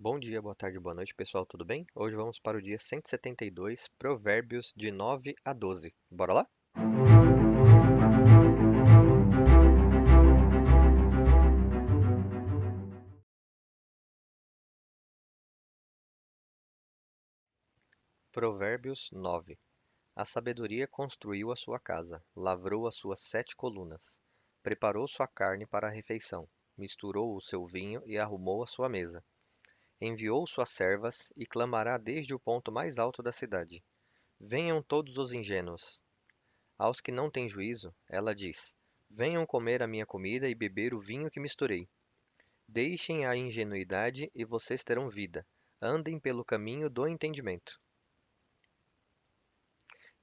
Bom dia, boa tarde, boa noite, pessoal, tudo bem? Hoje vamos para o dia 172, Provérbios de 9 a 12. Bora lá? Provérbios 9. A sabedoria construiu a sua casa, lavrou as suas 7 colunas, preparou sua carne para a refeição, misturou o seu vinho e arrumou a sua mesa. Enviou suas servas e clamará desde o ponto mais alto da cidade. Venham todos os ingênuos. Aos que não têm juízo, ela diz: Venham comer a minha comida e beber o vinho que misturei. Deixem a ingenuidade e vocês terão vida. Andem pelo caminho do entendimento.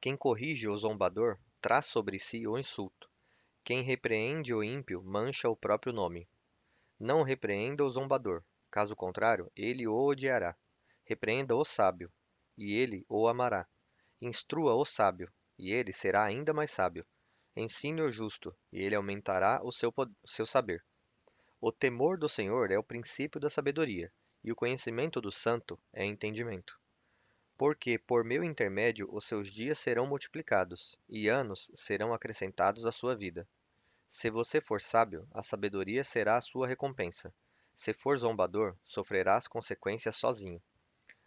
Quem corrige o zombador traz sobre si o insulto. Quem repreende o ímpio mancha o próprio nome. Não repreenda o zombador, caso contrário, ele o odiará. Repreenda o sábio, e ele o amará. Instrua o sábio, e ele será ainda mais sábio. Ensine o justo, e ele aumentará o seu saber. O temor do Senhor é o princípio da sabedoria, e o conhecimento do santo é entendimento. Porque por meu intermédio os seus dias serão multiplicados, e anos serão acrescentados à sua vida. Se você for sábio, a sabedoria será a sua recompensa. Se for zombador, sofrerás consequências sozinho.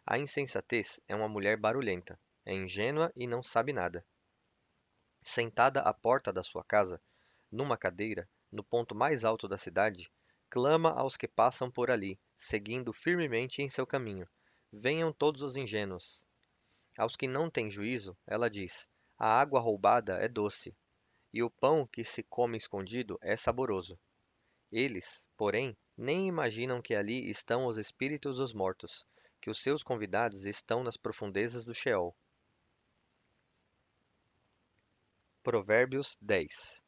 A insensatez é uma mulher barulhenta, é ingênua e não sabe nada. Sentada à porta da sua casa, numa cadeira, no ponto mais alto da cidade, clama aos que passam por ali, seguindo firmemente em seu caminho. Venham todos os ingênuos. Aos que não têm juízo, ela diz: A água roubada é doce, e o pão que se come escondido é saboroso. Eles, porém, nem imaginam que ali estão os espíritos dos mortos, que os seus convidados estão nas profundezas do Sheol. Provérbios 10.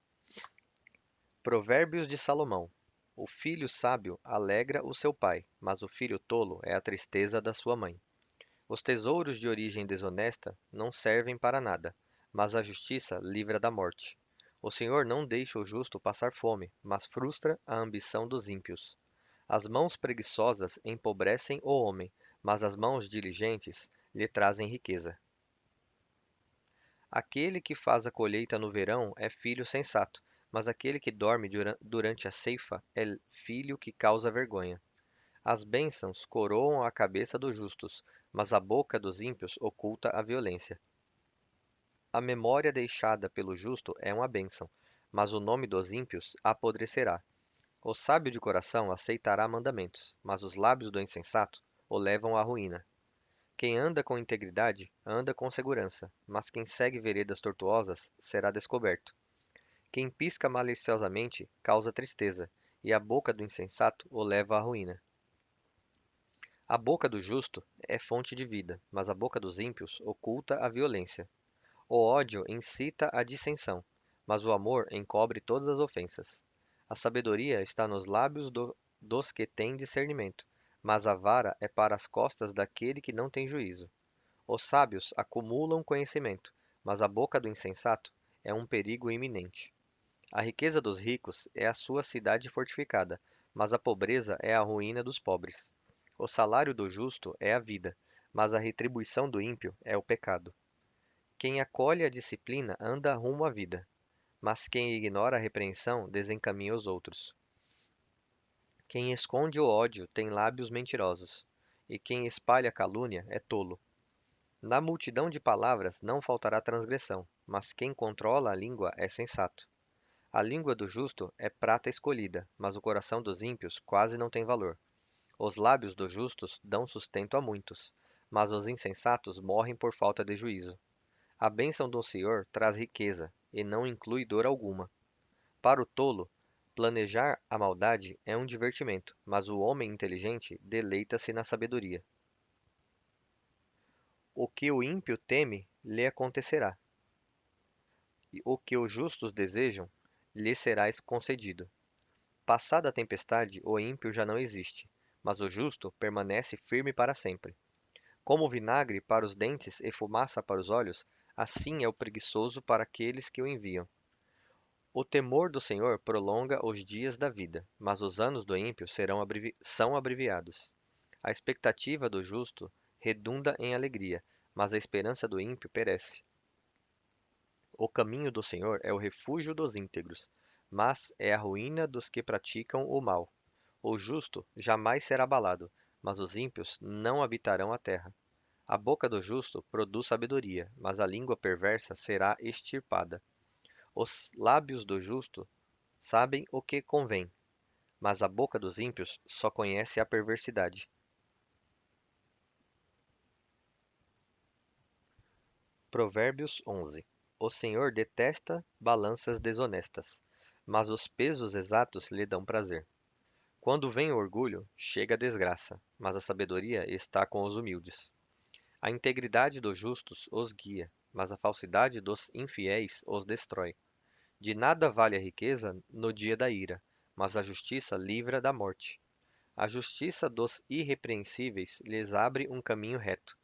Provérbios de Salomão. O filho sábio alegra o seu pai, mas o filho tolo é a tristeza da sua mãe. Os tesouros de origem desonesta não servem para nada, mas a justiça livra da morte. O Senhor não deixa o justo passar fome, mas frustra a ambição dos ímpios. As mãos preguiçosas empobrecem o homem, mas as mãos diligentes lhe trazem riqueza. Aquele que faz a colheita no verão é filho sensato, mas aquele que dorme durante a ceifa é filho que causa vergonha. As bênçãos coroam a cabeça dos justos, mas a boca dos ímpios oculta a violência. A memória deixada pelo justo é uma bênção, mas o nome dos ímpios apodrecerá. O sábio de coração aceitará mandamentos, mas os lábios do insensato o levam à ruína. Quem anda com integridade anda com segurança, mas quem segue veredas tortuosas será descoberto. Quem pisca maliciosamente causa tristeza, e a boca do insensato o leva à ruína. A boca do justo é fonte de vida, mas a boca dos ímpios oculta a violência. O ódio incita a dissensão, mas o amor encobre todas as ofensas. A sabedoria está nos lábios dos que têm discernimento, mas a vara é para as costas daquele que não tem juízo. Os sábios acumulam conhecimento, mas a boca do insensato é um perigo iminente. A riqueza dos ricos é a sua cidade fortificada, mas a pobreza é a ruína dos pobres. O salário do justo é a vida, mas a retribuição do ímpio é o pecado. Quem acolhe a disciplina anda rumo à vida, mas quem ignora a repreensão desencaminha os outros. Quem esconde o ódio tem lábios mentirosos, e quem espalha calúnia é tolo. Na multidão de palavras não faltará transgressão, mas quem controla a língua é sensato. A língua do justo é prata escolhida, mas o coração dos ímpios quase não tem valor. Os lábios dos justos dão sustento a muitos, mas os insensatos morrem por falta de juízo. A bênção do Senhor traz riqueza, e não inclui dor alguma. Para o tolo, planejar a maldade é um divertimento, mas o homem inteligente deleita-se na sabedoria. O que o ímpio teme lhe acontecerá, e o que os justos desejam lhe será concedido. Passada a tempestade, o ímpio já não existe, mas o justo permanece firme para sempre. Como vinagre para os dentes e fumaça para os olhos, assim é o preguiçoso para aqueles que o enviam. O temor do Senhor prolonga os dias da vida, mas os anos do ímpio são abreviados. A expectativa do justo redunda em alegria, mas a esperança do ímpio perece. O caminho do Senhor é o refúgio dos íntegros, mas é a ruína dos que praticam o mal. O justo jamais será abalado, mas os ímpios não habitarão a terra. A boca do justo produz sabedoria, mas a língua perversa será extirpada. Os lábios do justo sabem o que convém, mas a boca dos ímpios só conhece a perversidade. Provérbios 11. O Senhor detesta balanças desonestas, mas os pesos exatos lhe dão prazer. Quando vem o orgulho, chega a desgraça, mas a sabedoria está com os humildes. A integridade dos justos os guia, mas a falsidade dos infiéis os destrói. De nada vale a riqueza no dia da ira, mas a justiça livra da morte. A justiça dos irrepreensíveis lhes abre um caminho reto,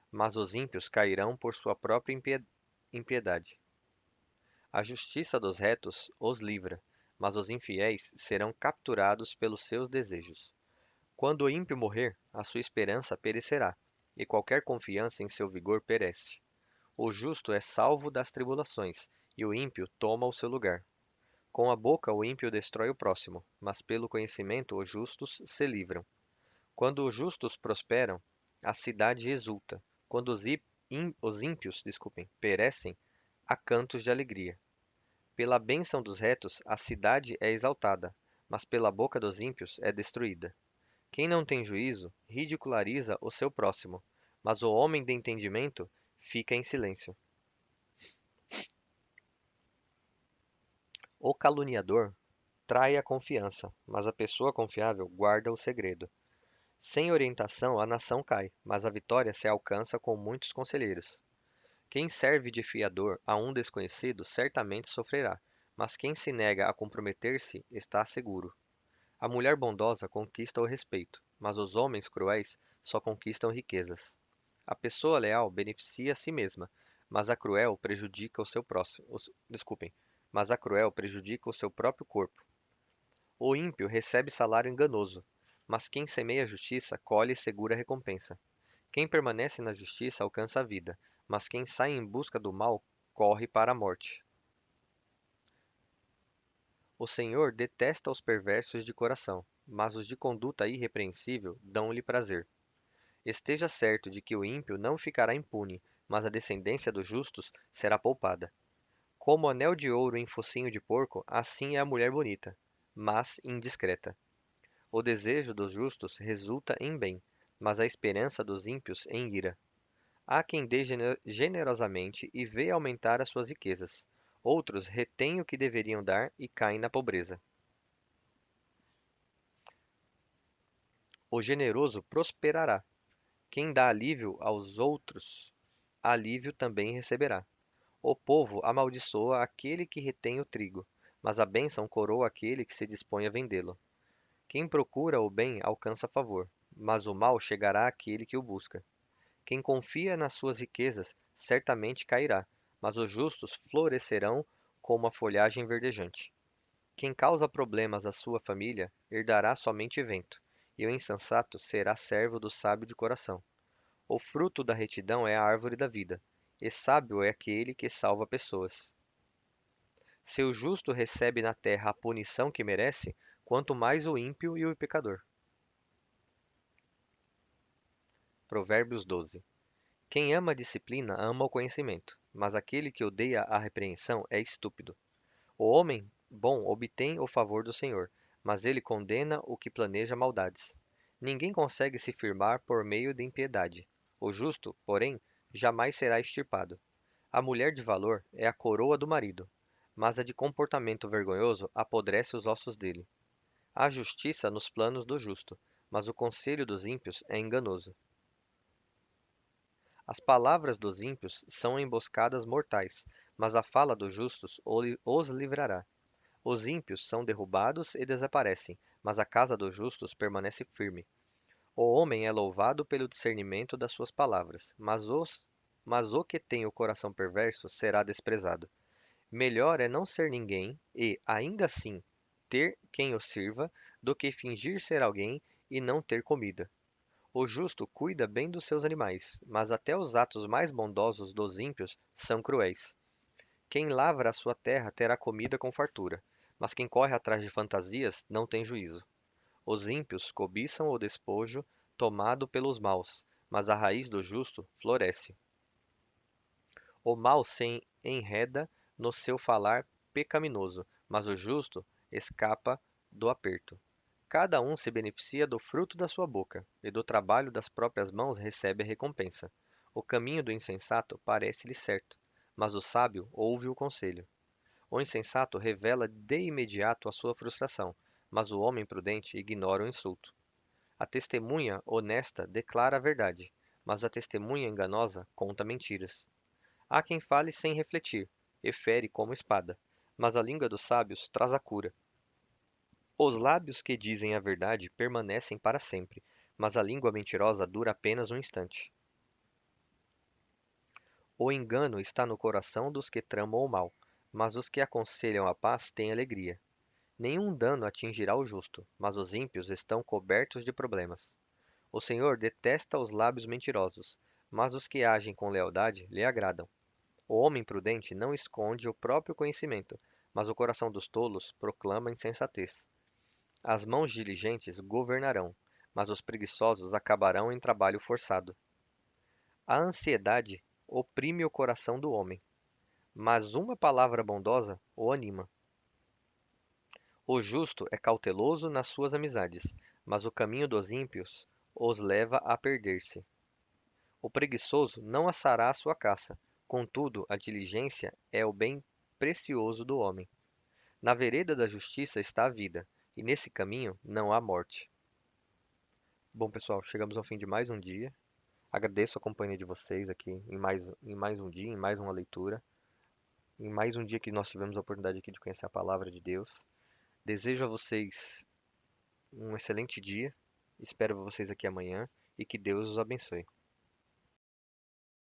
mas os ímpios cairão por sua própria impiedade. A justiça dos retos os livra, mas os infiéis serão capturados pelos seus desejos. Quando o ímpio morrer, a sua esperança perecerá, e qualquer confiança em seu vigor perece. O justo é salvo das tribulações, e o ímpio toma o seu lugar. Com a boca o ímpio destrói o próximo, mas pelo conhecimento os justos se livram. Quando os justos prosperam, a cidade exulta. Quando os ímpios, perecem, há cantos de alegria. Pela bênção dos retos, a cidade é exaltada, mas pela boca dos ímpios é destruída. Quem não tem juízo ridiculariza o seu próximo, mas o homem de entendimento fica em silêncio. O caluniador trai a confiança, mas a pessoa confiável guarda o segredo. Sem orientação, a nação cai, mas a vitória se alcança com muitos conselheiros. Quem serve de fiador a um desconhecido certamente sofrerá, mas quem se nega a comprometer-se está seguro. A mulher bondosa conquista o respeito, mas os homens cruéis só conquistam riquezas. A pessoa leal beneficia a si mesma, mas a cruel prejudica o seu próximo. Mas a cruel prejudica o seu próprio corpo. O ímpio recebe salário enganoso, mas quem semeia a justiça colhe segura recompensa. Quem permanece na justiça alcança a vida, mas quem sai em busca do mal corre para a morte. O Senhor detesta os perversos de coração, mas os de conduta irrepreensível dão-lhe prazer. Esteja certo de que o ímpio não ficará impune, mas a descendência dos justos será poupada. Como anel de ouro em focinho de porco, assim é a mulher bonita, mas indiscreta. O desejo dos justos resulta em bem, mas a esperança dos ímpios em ira. Há quem dê generosamente e vê aumentar as suas riquezas. Outros retêm o que deveriam dar e caem na pobreza. O generoso prosperará. Quem dá alívio aos outros, alívio também receberá. O povo amaldiçoa aquele que retém o trigo, mas a bênção coroa aquele que se dispõe a vendê-lo. Quem procura o bem alcança favor, mas o mal chegará àquele que o busca. Quem confia nas suas riquezas certamente cairá, mas os justos florescerão como a folhagem verdejante. Quem causa problemas à sua família herdará somente vento, e o insensato será servo do sábio de coração. O fruto da retidão é a árvore da vida, e sábio é aquele que salva pessoas. Se o justo recebe na terra a punição que merece, quanto mais o ímpio e o pecador. Provérbios 12. Quem ama a disciplina ama o conhecimento, mas aquele que odeia a repreensão é estúpido. O homem bom obtém o favor do Senhor, mas ele condena o que planeja maldades. Ninguém consegue se firmar por meio de impiedade. O justo, porém, jamais será extirpado. A mulher de valor é a coroa do marido, mas a de comportamento vergonhoso apodrece os ossos dele. Há justiça nos planos do justo, mas o conselho dos ímpios é enganoso. As palavras dos ímpios são emboscadas mortais, mas a fala dos justos os livrará. Os ímpios são derrubados e desaparecem, mas a casa dos justos permanece firme. O homem é louvado pelo discernimento das suas palavras, mas o que tem o coração perverso será desprezado. Melhor é não ser ninguém e, ainda assim, ter quem o sirva, do que fingir ser alguém e não ter comida. O justo cuida bem dos seus animais, mas até os atos mais bondosos dos ímpios são cruéis. Quem lavra a sua terra terá comida com fartura, mas quem corre atrás de fantasias não tem juízo. Os ímpios cobiçam o despojo tomado pelos maus, mas a raiz do justo floresce. O mal se enreda no seu falar pecaminoso, mas o justo escapa do aperto. Cada um se beneficia do fruto da sua boca, e do trabalho das próprias mãos recebe a recompensa. O caminho do insensato parece-lhe certo, mas o sábio ouve o conselho. O insensato revela de imediato a sua frustração, mas o homem prudente ignora o insulto. A testemunha honesta declara a verdade, mas a testemunha enganosa conta mentiras. Há quem fale sem refletir, e fere como espada, mas a língua dos sábios traz a cura. Os lábios que dizem a verdade permanecem para sempre, mas a língua mentirosa dura apenas um instante. O engano está no coração dos que tramam o mal, mas os que aconselham a paz têm alegria. Nenhum dano atingirá o justo, mas os ímpios estão cobertos de problemas. O Senhor detesta os lábios mentirosos, mas os que agem com lealdade lhe agradam. O homem prudente não esconde o próprio conhecimento, mas o coração dos tolos proclama insensatez. As mãos diligentes governarão, mas os preguiçosos acabarão em trabalho forçado. A ansiedade oprime o coração do homem, mas uma palavra bondosa o anima. O justo é cauteloso nas suas amizades, mas o caminho dos ímpios os leva a perder-se. O preguiçoso não assará a sua caça, contudo, a diligência é o bem precioso do homem. Na vereda da justiça está a vida, e nesse caminho não há morte. Bom, pessoal, chegamos ao fim de mais um dia. Agradeço a companhia de vocês aqui em mais um dia, em mais uma leitura, em mais um dia que nós tivemos a oportunidade aqui de conhecer a palavra de Deus. Desejo a vocês um excelente dia. Espero vocês aqui amanhã e que Deus os abençoe.